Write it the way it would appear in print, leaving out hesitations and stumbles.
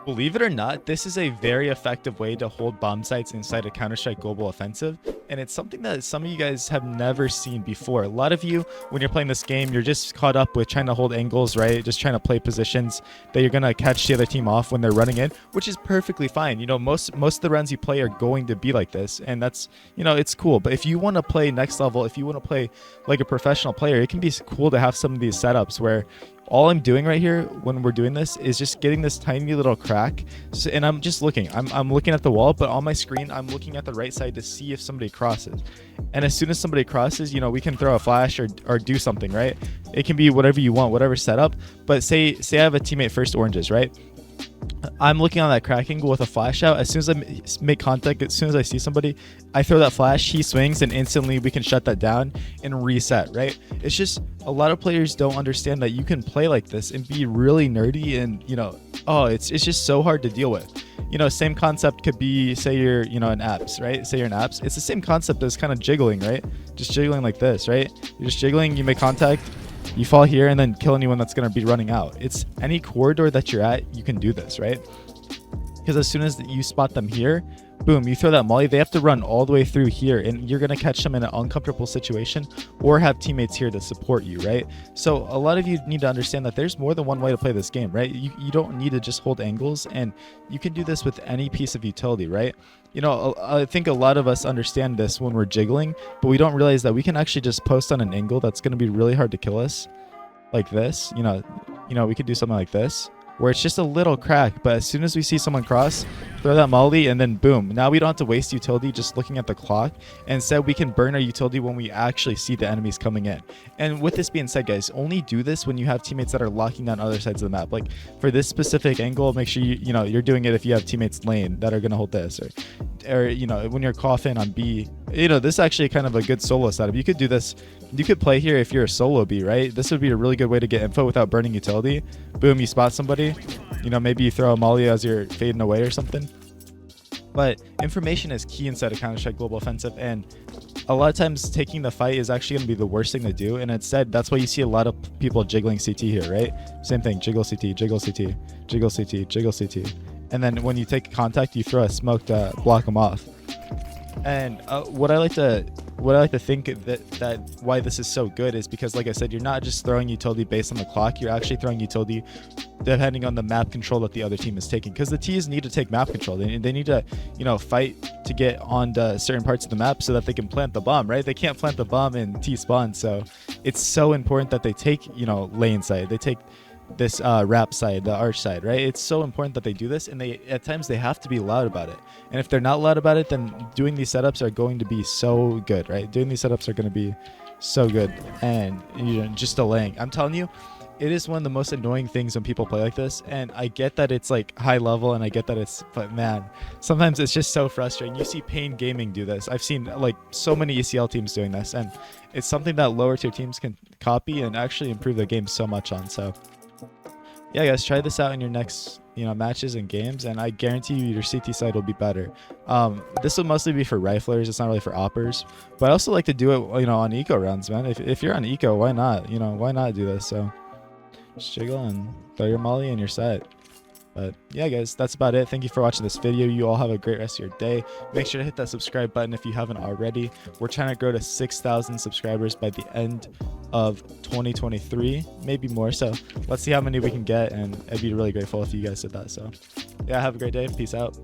Believe it or not, this is a very effective way to hold bomb sites inside a Counter-Strike Global Offensive, and it's something that some of you guys have never seen before. A lot of you, when you're playing this game, you're just caught up with trying to hold angles, right? Just trying to play positions that you're gonna catch the other team off when they're running in, which is perfectly fine. You know, most of the runs you play are going to be like this, and that's, you know, it's cool. But if you want to play next level, if you want to play like a professional player, it can be cool to have some of these setups where all I'm doing right here when we're doing this is just getting this tiny little crack. So, and I'm just looking. I'm looking at the wall, but on my screen, I'm looking at the right side to see if somebody crosses. And as soon as somebody crosses, you know, we can throw a flash or do something, right? It can be whatever you want, whatever setup. But say I have a teammate first oranges, right? I'm looking on that crack angle with a flash out. As soon as I make contact, as soon as I see somebody, I throw that flash, he swings, and instantly we can shut that down and reset, right? It's just a lot of players don't understand that you can play like this and be really nerdy, and, you know, oh, it's just so hard to deal with. You know, same concept could be, say you're, you know, in apps, right? Say you're in apps. It's the same concept as kind of jiggling, right? Just jiggling like this, right? You're just jiggling, you make contact, you fall here, and then kill anyone that's going to be running out. It's any corridor that you're at, you can do this, right? Because as soon as you spot them here, boom, you throw that molly, they have to run all the way through here, and you're going to catch them in an uncomfortable situation or have teammates here to support you, right? So a lot of you need to understand that there's more than one way to play this game, right? You don't need to just hold angles, and you can do this with any piece of utility, right? You know, I think a lot of us understand this when we're jiggling, but we don't realize that we can actually just post on an angle that's going to be really hard to kill us, like this. You know, we could do something like this, where it's just a little crack, but as soon as we see someone cross, throw that molly, and then boom. Now we don't have to waste utility just looking at the clock, and instead we can burn our utility when we actually see the enemies coming in. And with this being said, guys, only do this when you have teammates that are locking down other sides of the map. Like for this specific angle, make sure you know you're doing it if you have teammates lane that are gonna hold this, or you know, when you're coughing on B. You know, this is actually kind of a good solo setup. You could do this. You could play here if you're a solo B, right? This would be a really good way to get info without burning utility. Boom, you spot somebody. You know, maybe you throw a molly as you're fading away or something. But information is key inside of Counter-Strike Global Offensive, and a lot of times taking the fight is actually going to be the worst thing to do. And instead, that's why you see a lot of people jiggling CT here, right? Same thing, jiggle CT, jiggle CT, jiggle CT, jiggle CT. And then when you take contact, you throw a smoke to block them off. And what I like to think that why this is so good is because, like I said, you're not just throwing utility based on the clock. You're actually throwing utility depending on the map control that the other team is taking, because the T's need to take map control. They need to, you know, fight to get onto certain parts of the map so that they can plant the bomb, right? They can't plant the bomb in T spawn, so it's so important that they take, you know, lane side. They take this wrap side, the arch side, right? It's so important that they do this, and they at times they have to be loud about it. And if they're not loud about it, then doing these setups are going to be so good, right? Doing these setups are going to be so good, and, you know, just delaying. I'm telling you, it is one of the most annoying things when people play like this. And I get that it's like high level, and I get that it's, but man, sometimes it's just so frustrating. You see Pain Gaming do this. I've seen like so many ECL teams doing this, and it's something that lower tier teams can copy and actually improve their game so much on. So yeah, guys, try this out in your next, you know, matches and games, and I guarantee you your CT side will be better. This will mostly be for riflers. It's not really for oppers, but I also like to do it, you know, on eco rounds, man. If you're on eco, why not? You know, why not do this? So just jiggle and throw your molly and you're set. But yeah, guys, that's about it. Thank you for watching this video. You all have a great rest of your day. Make sure to hit that subscribe button if you haven't already. We're trying to grow to 6,000 subscribers by the end of 2023, maybe more. So let's see how many we can get, and I'd be really grateful if you guys did that. So yeah, have a great day. Peace out.